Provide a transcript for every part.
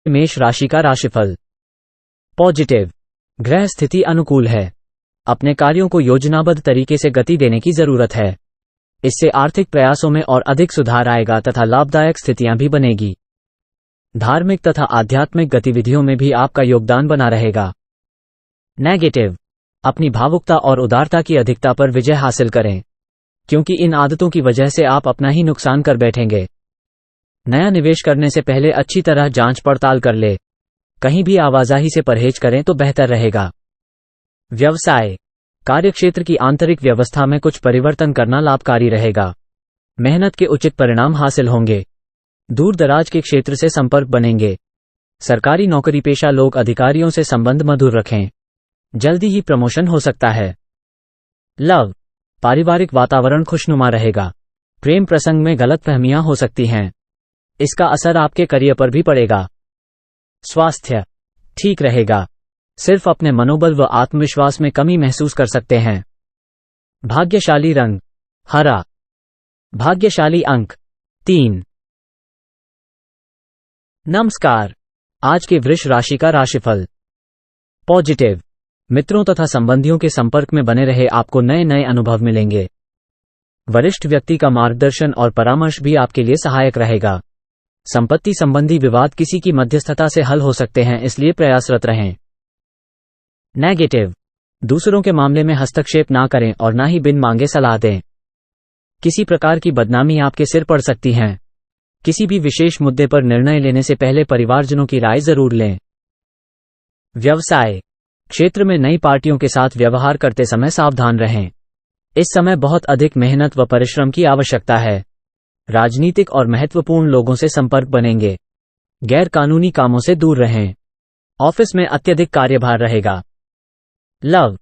मेष राशि का राशिफल। पॉजिटिव, ग्रह स्थिति अनुकूल है। अपने कार्यों को योजनाबद्ध तरीके से गति देने की जरूरत है। इससे आर्थिक प्रयासों में और अधिक सुधार आएगा तथा लाभदायक स्थितियां भी बनेगी। धार्मिक तथा आध्यात्मिक गतिविधियों में भी आपका योगदान बना रहेगा। नेगेटिव, अपनी भावुकता और उदारता की अधिकता पर विजय हासिल करें, क्योंकि इन आदतों की वजह से आप अपना ही नुकसान कर बैठेंगे। नया निवेश करने से पहले अच्छी तरह जांच पड़ताल कर ले। कहीं भी आवाजाही से परहेज करें तो बेहतर रहेगा। व्यवसाय, कार्यक्षेत्र की आंतरिक व्यवस्था में कुछ परिवर्तन करना लाभकारी रहेगा। मेहनत के उचित परिणाम हासिल होंगे। दूर दराज के क्षेत्र से संपर्क बनेंगे। सरकारी नौकरी पेशा लोग अधिकारियों से संबंध मधुर रखें। जल्दी ही प्रमोशन हो सकता है। लव, पारिवारिक वातावरण खुशनुमा रहेगा। प्रेम प्रसंग में गलतफहमियां हो सकती हैं। इसका असर आपके करियर पर भी पड़ेगा। स्वास्थ्य ठीक रहेगा। सिर्फ अपने मनोबल व आत्मविश्वास में कमी महसूस कर सकते हैं। भाग्यशाली रंग हरा। भाग्यशाली अंक 3। नमस्कार, आज के वृष राशि का राशिफल। पॉजिटिव, मित्रों तथा संबंधियों के संपर्क में बने रहे आपको नए नए अनुभव मिलेंगे। वरिष्ठ व्यक्ति का मार्गदर्शन और परामर्श भी आपके लिए सहायक रहेगा। संपत्ति संबंधी विवाद किसी की मध्यस्थता से हल हो सकते हैं, इसलिए प्रयासरत रहें। नेगेटिव, दूसरों के मामले में हस्तक्षेप ना करें और ना ही बिन मांगे सलाह दें। किसी प्रकार की बदनामी आपके सिर पड़ सकती है। किसी भी विशेष मुद्दे पर निर्णय लेने से पहले परिवारजनों की राय जरूर लें। व्यवसाय क्षेत्र में नई पार्टियों के साथ व्यवहार करते समय सावधान रहें। इस समय बहुत अधिक मेहनत व परिश्रम की आवश्यकता है। राजनीतिक और महत्वपूर्ण लोगों से संपर्क बनेंगे। गैर कानूनी कामों से दूर रहें। ऑफिस में अत्यधिक कार्यभार रहेगा। लव,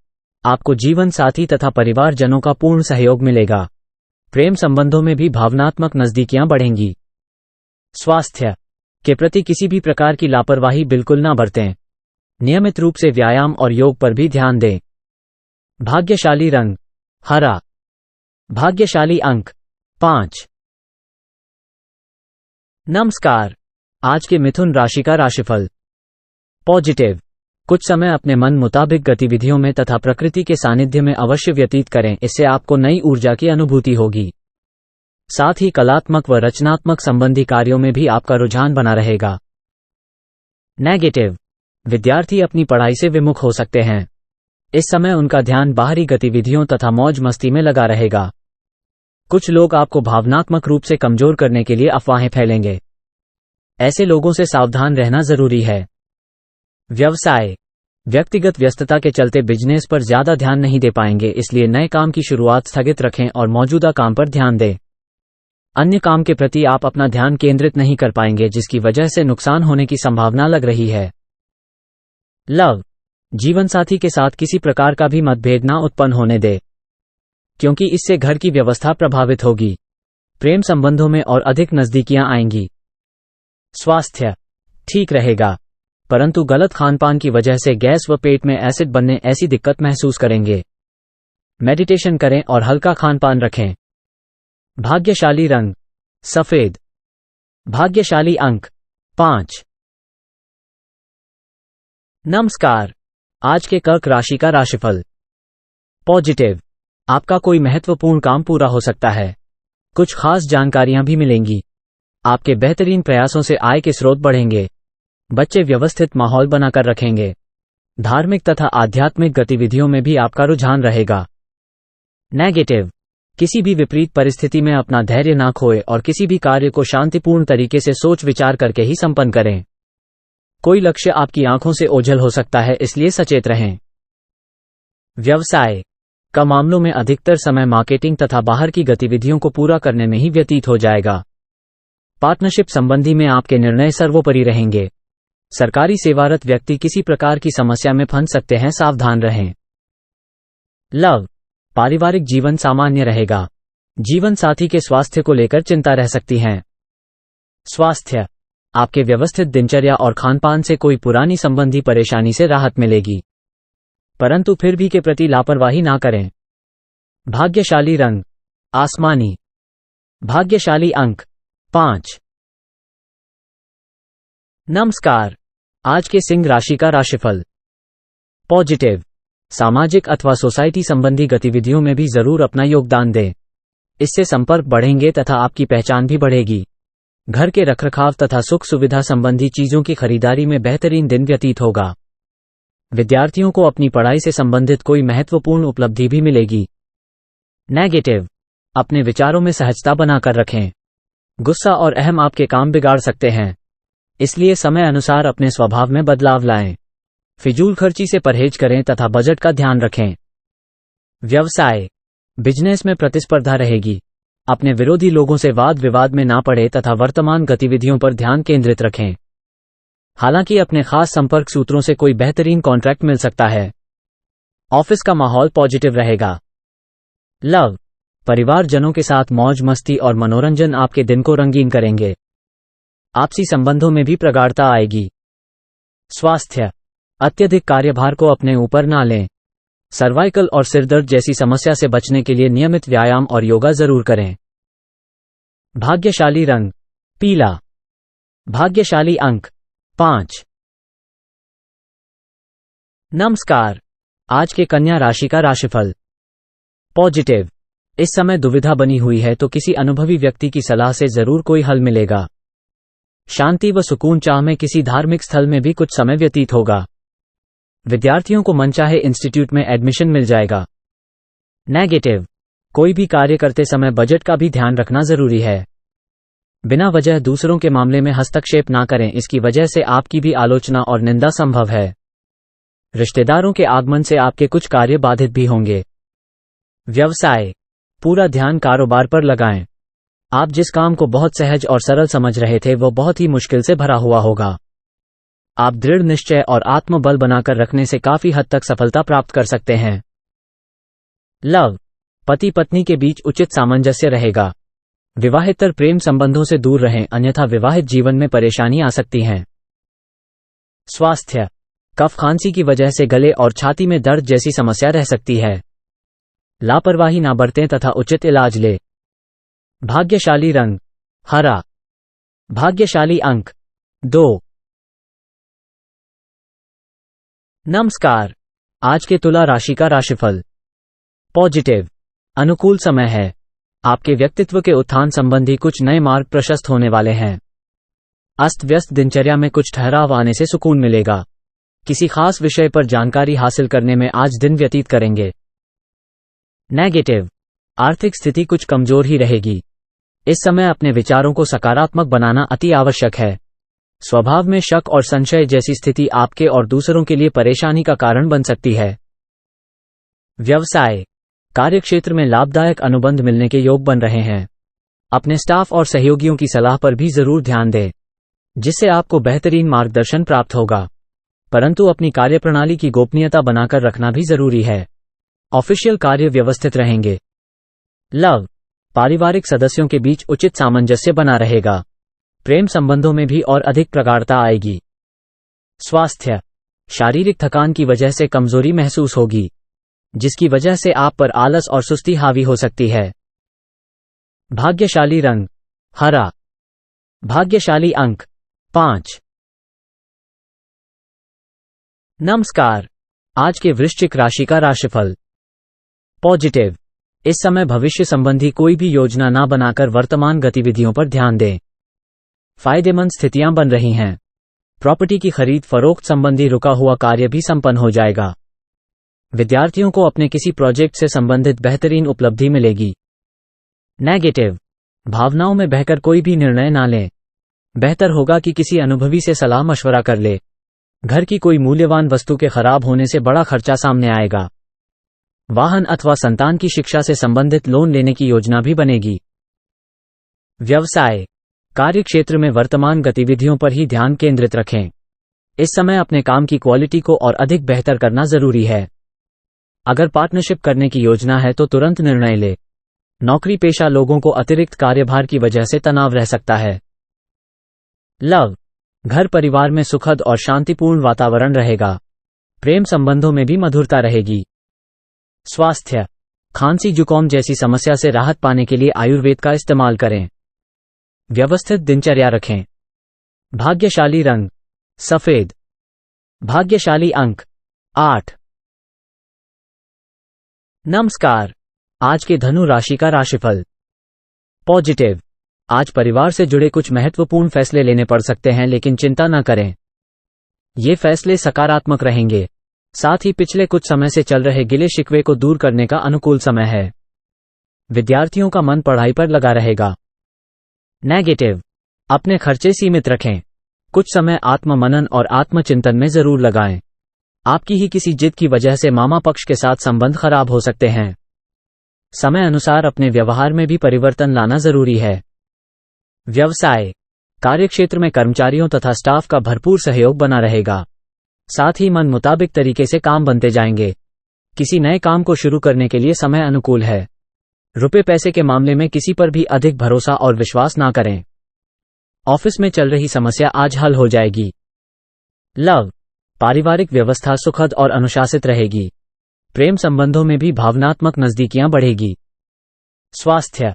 आपको जीवन साथी तथा परिवारजनों का पूर्ण सहयोग मिलेगा। प्रेम संबंधों में भी भावनात्मक नजदीकियां बढ़ेंगी। स्वास्थ्य के प्रति किसी भी प्रकार की लापरवाही बिल्कुल ना बरतें। नियमित रूप से व्यायाम और योग पर भी ध्यान दें। भाग्यशाली रंग हरा। भाग्यशाली अंक 5। नमस्कार, आज के मिथुन राशि का राशिफल। पॉजिटिव, कुछ समय अपने मन मुताबिक गतिविधियों में तथा प्रकृति के सानिध्य में अवश्य व्यतीत करें। इससे आपको नई ऊर्जा की अनुभूति होगी। साथ ही कलात्मक व रचनात्मक संबंधी कार्यों में भी आपका रुझान बना रहेगा। नेगेटिव, विद्यार्थी अपनी पढ़ाई से विमुख हो सकते हैं। इस समय उनका ध्यान बाहरी गतिविधियों तथा मौज मस्ती में लगा रहेगा। कुछ लोग आपको भावनात्मक रूप से कमजोर करने के लिए अफवाहें फैलेंगे। ऐसे लोगों से सावधान रहना जरूरी है। व्यवसाय, व्यक्तिगत व्यस्तता के चलते बिजनेस पर ज्यादा ध्यान नहीं दे पाएंगे, इसलिए नए काम की शुरुआत स्थगित रखें और मौजूदा काम पर ध्यान दें। अन्य काम के प्रति आप अपना ध्यान केंद्रित नहीं कर पाएंगे, जिसकी वजह से नुकसान होने की संभावना लग रही है। लव, जीवनसाथी के साथ किसी प्रकार का भी मतभेद ना उत्पन्न होने दे, क्योंकि इससे घर की व्यवस्था प्रभावित होगी। प्रेम संबंधों में और अधिक नजदीकियां आएंगी। स्वास्थ्य ठीक रहेगा, परंतु गलत खानपान की वजह से गैस व पेट में एसिड बनने ऐसी दिक्कत महसूस करेंगे। मेडिटेशन करें और हल्का खानपान रखें। भाग्यशाली रंग सफेद। भाग्यशाली अंक 5। नमस्कार, आज के कर्क राशि का राशिफल। पॉजिटिव, आपका कोई महत्वपूर्ण काम पूरा हो सकता है। कुछ खास जानकारियां भी मिलेंगी। आपके बेहतरीन प्रयासों से आय के स्रोत बढ़ेंगे। बच्चे व्यवस्थित माहौल बनाकर रखेंगे। धार्मिक तथा आध्यात्मिक गतिविधियों में भी आपका रुझान रहेगा। नेगेटिव, किसी भी विपरीत परिस्थिति में अपना धैर्य ना खोए और किसी भी कार्य को शांतिपूर्ण तरीके से सोच विचार करके ही संपन्न करें। कोई लक्ष्य आपकी आंखों से ओझल हो सकता है, इसलिए सचेत रहें। व्यवसाय का मामलों में अधिकतर समय मार्केटिंग तथा बाहर की गतिविधियों को पूरा करने में ही व्यतीत हो जाएगा। पार्टनरशिप संबंधी में आपके निर्णय सर्वोपरि रहेंगे। सरकारी सेवारत व्यक्ति किसी प्रकार की समस्या में फंस सकते हैं, सावधान रहें। लव, पारिवारिक जीवन सामान्य रहेगा। जीवन साथी के स्वास्थ्य को लेकर चिंता रह सकती है। स्वास्थ्य, आपके व्यवस्थित दिनचर्या और खानपान से कोई पुरानी संबंधी परेशानी से राहत मिलेगी, परंतु फिर भी के प्रति लापरवाही ना करें। भाग्यशाली रंग आसमानी। भाग्यशाली अंक 5। नमस्कार। आज के सिंह राशि का राशिफल। पॉजिटिव। सामाजिक अथवा सोसाइटी संबंधी गतिविधियों में भी जरूर अपना योगदान दें। इससे संपर्क बढ़ेंगे तथा आपकी पहचान भी बढ़ेगी। घर के रखरखाव तथा सुख सुविधा संबंधी चीजों की खरीदारी में बेहतरीन दिन व्यतीत होगा। विद्यार्थियों को अपनी पढ़ाई से संबंधित कोई महत्वपूर्ण उपलब्धि भी मिलेगी। नेगेटिव। अपने विचारों में सहजता बनाकर रखें। गुस्सा और अहम आपके काम बिगाड़ सकते हैं, इसलिए समय अनुसार अपने स्वभाव में बदलाव लाएं। फिजूल खर्ची से परहेज करें तथा बजट का ध्यान रखें। व्यवसाय। बिजनेस में प्रतिस्पर्धा रहेगी। अपने विरोधी लोगों से वाद विवाद में ना पड़े तथा वर्तमान गतिविधियों पर ध्यान केंद्रित रखें। हालांकि अपने खास संपर्क सूत्रों से कोई बेहतरीन कॉन्ट्रैक्ट मिल सकता है। ऑफिस का माहौल पॉजिटिव रहेगा। लव। परिवारजनों के साथ मौज मस्ती और मनोरंजन आपके दिन को रंगीन करेंगे। आपसी संबंधों में भी प्रगाढ़ता आएगी। स्वास्थ्य। अत्यधिक कार्यभार को अपने ऊपर ना लें। सर्वाइकल और सिरदर्द जैसी समस्या से बचने के लिए नियमित व्यायाम और योगा जरूर करें। भाग्यशाली रंग पीला। भाग्यशाली अंक 5। नमस्कार। आज के कन्या राशि का राशिफल। पॉजिटिव। इस समय दुविधा बनी हुई है तो किसी अनुभवी व्यक्ति की सलाह से जरूर कोई हल मिलेगा। शांति व सुकून चाह में किसी धार्मिक स्थल में भी कुछ समय व्यतीत होगा। विद्यार्थियों को मनचाहे इंस्टीट्यूट में एडमिशन मिल जाएगा। नेगेटिव। कोई भी कार्य करते समय बजट का भी ध्यान रखना जरूरी है। बिना वजह दूसरों के मामले में हस्तक्षेप ना करें, इसकी वजह से आपकी भी आलोचना और निंदा संभव है। रिश्तेदारों के आगमन से आपके कुछ कार्य बाधित भी होंगे। व्यवसाय। पूरा ध्यान कारोबार पर लगाएं। आप जिस काम को बहुत सहज और सरल समझ रहे थे वो बहुत ही मुश्किल से भरा हुआ होगा। आप दृढ़ निश्चय और आत्मबल बनाकर रखने से काफी हद तक सफलता प्राप्त कर सकते हैं। लव। पति पत्नी के बीच उचित सामंजस्य रहेगा। विवाहेतर प्रेम संबंधों से दूर रहें, अन्यथा विवाहित जीवन में परेशानी आ सकती है। स्वास्थ्य। कफ खांसी की वजह से गले और छाती में दर्द जैसी समस्या रह सकती है। लापरवाही ना बरतें तथा उचित इलाज ले। भाग्यशाली रंग हरा। भाग्यशाली अंक 2। नमस्कार। आज के तुला राशि का राशिफल। पॉजिटिव। अनुकूल समय है। आपके व्यक्तित्व के उत्थान संबंधी कुछ नए मार्ग प्रशस्त होने वाले हैं। अस्त व्यस्त दिनचर्या में कुछ ठहराव आने से सुकून मिलेगा। किसी खास विषय पर जानकारी हासिल करने में आज दिन व्यतीत करेंगे। नेगेटिव। आर्थिक स्थिति कुछ कमजोर ही रहेगी। इस समय अपने विचारों को सकारात्मक बनाना अति आवश्यक है। स्वभाव में शक और संशय जैसी स्थिति आपके और दूसरों के लिए परेशानी का कारण बन सकती है। व्यवसाय। कार्यक्षेत्र में लाभदायक अनुबंध मिलने के योग बन रहे हैं। अपने स्टाफ और सहयोगियों की सलाह पर भी जरूर ध्यान दें, जिससे आपको बेहतरीन मार्गदर्शन प्राप्त होगा। परंतु अपनी कार्यप्रणाली की गोपनीयता बनाकर रखना भी जरूरी है। ऑफिशियल कार्य व्यवस्थित रहेंगे। लव। पारिवारिक सदस्यों के बीच उचित सामंजस्य बना रहेगा। प्रेम संबंधों में भी और अधिक प्रगाढ़ता आएगी। स्वास्थ्य। शारीरिक थकान की वजह से कमजोरी महसूस होगी, जिसकी वजह से आप पर आलस और सुस्ती हावी हो सकती है। भाग्यशाली रंग हरा। भाग्यशाली अंक 5। नमस्कार। आज के वृश्चिक राशि का राशिफल। पॉजिटिव। इस समय भविष्य संबंधी कोई भी योजना ना बनाकर वर्तमान गतिविधियों पर ध्यान दें। फायदेमंद स्थितियां बन रही हैं। प्रॉपर्टी की खरीद फरोख्त संबंधी रुका हुआ कार्य भी संपन्न हो जाएगा। विद्यार्थियों को अपने किसी प्रोजेक्ट से संबंधित बेहतरीन उपलब्धि मिलेगी। नेगेटिव। भावनाओं में बहकर कोई भी निर्णय ना लें। बेहतर होगा कि किसी अनुभवी से सलाह मशवरा कर ले। घर की कोई मूल्यवान वस्तु के खराब होने से बड़ा खर्चा सामने आएगा। वाहन अथवा संतान की शिक्षा से संबंधित लोन लेने की योजना भी बनेगी। व्यवसाय। कार्यक्षेत्र में वर्तमान गतिविधियों पर ही ध्यान केंद्रित रखें। इस समय अपने काम की क्वालिटी को और अधिक बेहतर करना जरूरी है। अगर पार्टनरशिप करने की योजना है तो तुरंत निर्णय ले। नौकरी पेशा लोगों को अतिरिक्त कार्यभार की वजह से तनाव रह सकता है। लव। घर परिवार में सुखद और शांतिपूर्ण वातावरण रहेगा। प्रेम संबंधों में भी मधुरता रहेगी। स्वास्थ्य। खांसी जुकाम जैसी समस्या से राहत पाने के लिए आयुर्वेद का इस्तेमाल करें। व्यवस्थित दिनचर्या रखें। भाग्यशाली रंग सफेद। भाग्यशाली अंक 8। नमस्कार। आज के धनु राशि का राशिफल। पॉजिटिव। आज परिवार से जुड़े कुछ महत्वपूर्ण फैसले लेने पड़ सकते हैं, लेकिन चिंता न करें, ये फैसले सकारात्मक रहेंगे। साथ ही पिछले कुछ समय से चल रहे गिले शिकवे को दूर करने का अनुकूल समय है। विद्यार्थियों का मन पढ़ाई पर लगा रहेगा। नेगेटिव। अपने खर्चे सीमित रखें। कुछ समय आत्ममनन और आत्मचिंतन में जरूर लगाएं। आपकी ही किसी जिद की वजह से मामा पक्ष के साथ संबंध खराब हो सकते हैं। समय अनुसार अपने व्यवहार में भी परिवर्तन लाना जरूरी है। व्यवसाय। कार्यक्षेत्र में कर्मचारियों तथा स्टाफ का भरपूर सहयोग बना रहेगा। साथ ही मन मुताबिक तरीके से काम बनते जाएंगे। किसी नए काम को शुरू करने के लिए समय अनुकूल है। रुपए पैसे के मामले में किसी पर भी अधिक भरोसा और विश्वास ना करें। ऑफिस में चल रही समस्या आज हल हो जाएगी। लव। पारिवारिक व्यवस्था सुखद और अनुशासित रहेगी। प्रेम संबंधों में भी भावनात्मक नजदीकियां बढ़ेगी। स्वास्थ्य।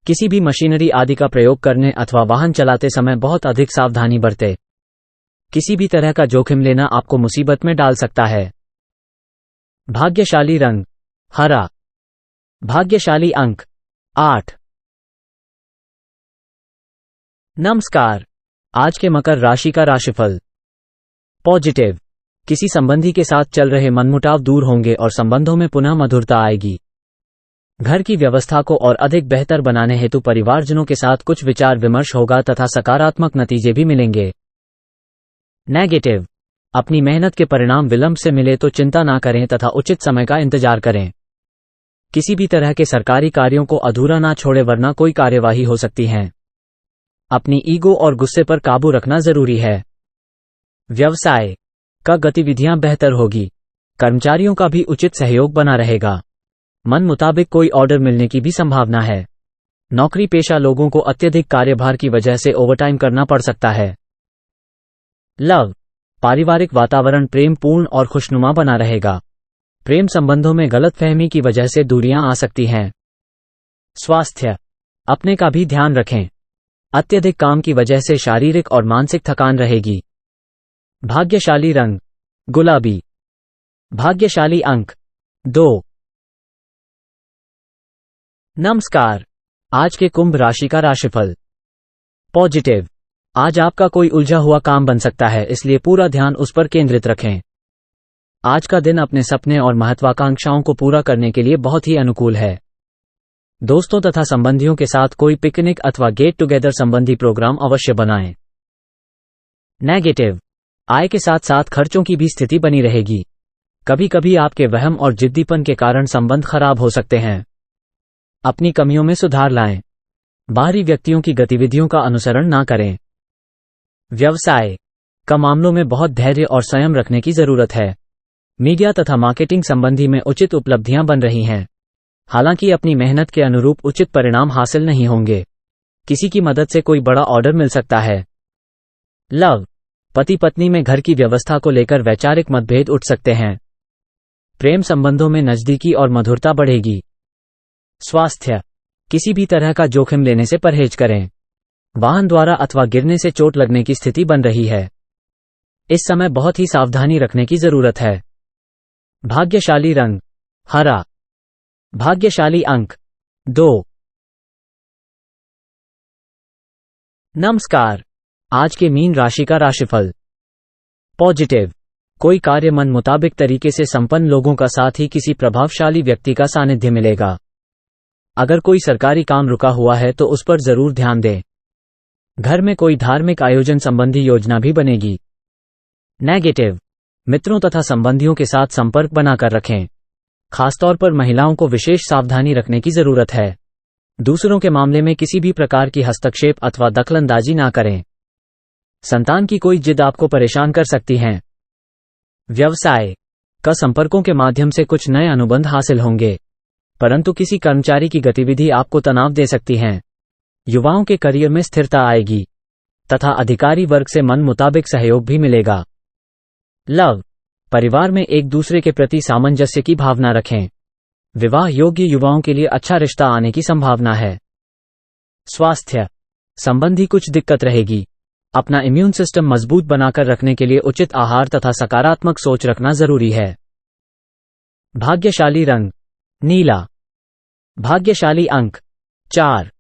किसी भी मशीनरी आदि का प्रयोग करने अथवा वाहन चलाते समय बहुत अधिक सावधानी बरतें। किसी भी तरह का जोखिम लेना आपको मुसीबत में डाल सकता है। भाग्यशाली रंग हरा। भाग्यशाली अंक 8। नमस्कार। आज के मकर राशि का राशिफल। पॉजिटिव। किसी संबंधी के साथ चल रहे मनमुटाव दूर होंगे और संबंधों में पुनः मधुरता आएगी। घर की व्यवस्था को और अधिक बेहतर बनाने हेतु परिवारजनों के साथ कुछ विचार विमर्श होगा तथा सकारात्मक नतीजे भी मिलेंगे। नेगेटिव। अपनी मेहनत के परिणाम विलंब से मिले तो चिंता ना करें तथा उचित समय का इंतजार करें। किसी भी तरह के सरकारी कार्यों को अधूरा ना छोड़े, वरना कोई कार्यवाही हो सकती है। अपनी ईगो और गुस्से पर काबू रखना जरूरी है। व्यवसाय का गतिविधियां बेहतर होगी। कर्मचारियों का भी उचित सहयोग बना रहेगा। मन मुताबिक कोई ऑर्डर मिलने की भी संभावना है। नौकरी पेशा लोगों को अत्यधिक कार्यभार की वजह से ओवरटाइम करना पड़ सकता है। लव। पारिवारिक वातावरण प्रेमपूर्ण और खुशनुमा बना रहेगा। प्रेम संबंधों में गलतफहमी की वजह से दूरियां आ सकती हैं। स्वास्थ्य। अपने का भी ध्यान रखें। अत्यधिक काम की वजह से शारीरिक और मानसिक थकान रहेगी। भाग्यशाली रंग गुलाबी। भाग्यशाली अंक 2। नमस्कार। आज के कुंभ राशि का राशिफल। पॉजिटिव। आज आपका कोई उलझा हुआ काम बन सकता है, इसलिए पूरा ध्यान उस पर केंद्रित रखें। आज का दिन अपने सपने और महत्वाकांक्षाओं को पूरा करने के लिए बहुत ही अनुकूल है। दोस्तों तथा संबंधियों के साथ कोई पिकनिक अथवा गेट टुगेदर संबंधी प्रोग्राम अवश्य बनाएं। नेगेटिव। आय के साथ साथ खर्चों की भी स्थिति बनी रहेगी। कभी कभी आपके वहम और जिद्दीपन के कारण संबंध खराब हो सकते हैं। अपनी कमियों में सुधार लाएं। बाहरी व्यक्तियों की गतिविधियों का अनुसरण ना करें। व्यवसाय का मामलों में बहुत धैर्य और संयम रखने की जरूरत है। मीडिया तथा मार्केटिंग संबंधी में उचित उपलब्धियां बन रही हैं। हालांकि अपनी मेहनत के अनुरूप उचित परिणाम हासिल नहीं होंगे। किसी की मदद से कोई बड़ा ऑर्डर मिल सकता है। लव। पति पत्नी में घर की व्यवस्था को लेकर वैचारिक मतभेद उठ सकते हैं। प्रेम संबंधों में नजदीकी और मधुरता बढ़ेगी। स्वास्थ्य। किसी भी तरह का जोखिम लेने से परहेज करें। वाहन द्वारा अथवा गिरने से चोट लगने की स्थिति बन रही है। इस समय बहुत ही सावधानी रखने की जरूरत है। भाग्यशाली रंग हरा। भाग्यशाली अंक 2। नमस्कार। आज के मीन राशि का राशिफल। पॉजिटिव। कोई कार्य मन मुताबिक तरीके से संपन्न लोगों का, साथ ही किसी प्रभावशाली व्यक्ति का सानिध्य मिलेगा। अगर कोई सरकारी काम रुका हुआ है तो उस पर जरूर ध्यान दें। घर में कोई धार्मिक आयोजन संबंधी योजना भी बनेगी। नेगेटिव। मित्रों तथा संबंधियों के साथ संपर्क बनाकर रखें। खासतौर पर महिलाओं को विशेष सावधानी रखने की जरूरत है। दूसरों के मामले में किसी भी प्रकार की हस्तक्षेप अथवा दखलंदाजी ना करें। संतान की कोई जिद आपको परेशान कर सकती है। व्यवसाय का संपर्कों के माध्यम से कुछ नए अनुबंध हासिल होंगे, परंतु किसी कर्मचारी की गतिविधि आपको तनाव दे सकती है। युवाओं के करियर में स्थिरता आएगी तथा अधिकारी वर्ग से मन मुताबिक सहयोग भी मिलेगा। लव। परिवार में एक दूसरे के प्रति सामंजस्य की भावना रखें। विवाह योग्य युवाओं के लिए अच्छा रिश्ता आने की संभावना है। स्वास्थ्य संबंधी कुछ दिक्कत रहेगी। अपना इम्यून सिस्टम मजबूत बनाकर रखने के लिए उचित आहार तथा सकारात्मक सोच रखना जरूरी है। भाग्यशाली रंग नीला। भाग्यशाली अंक 4।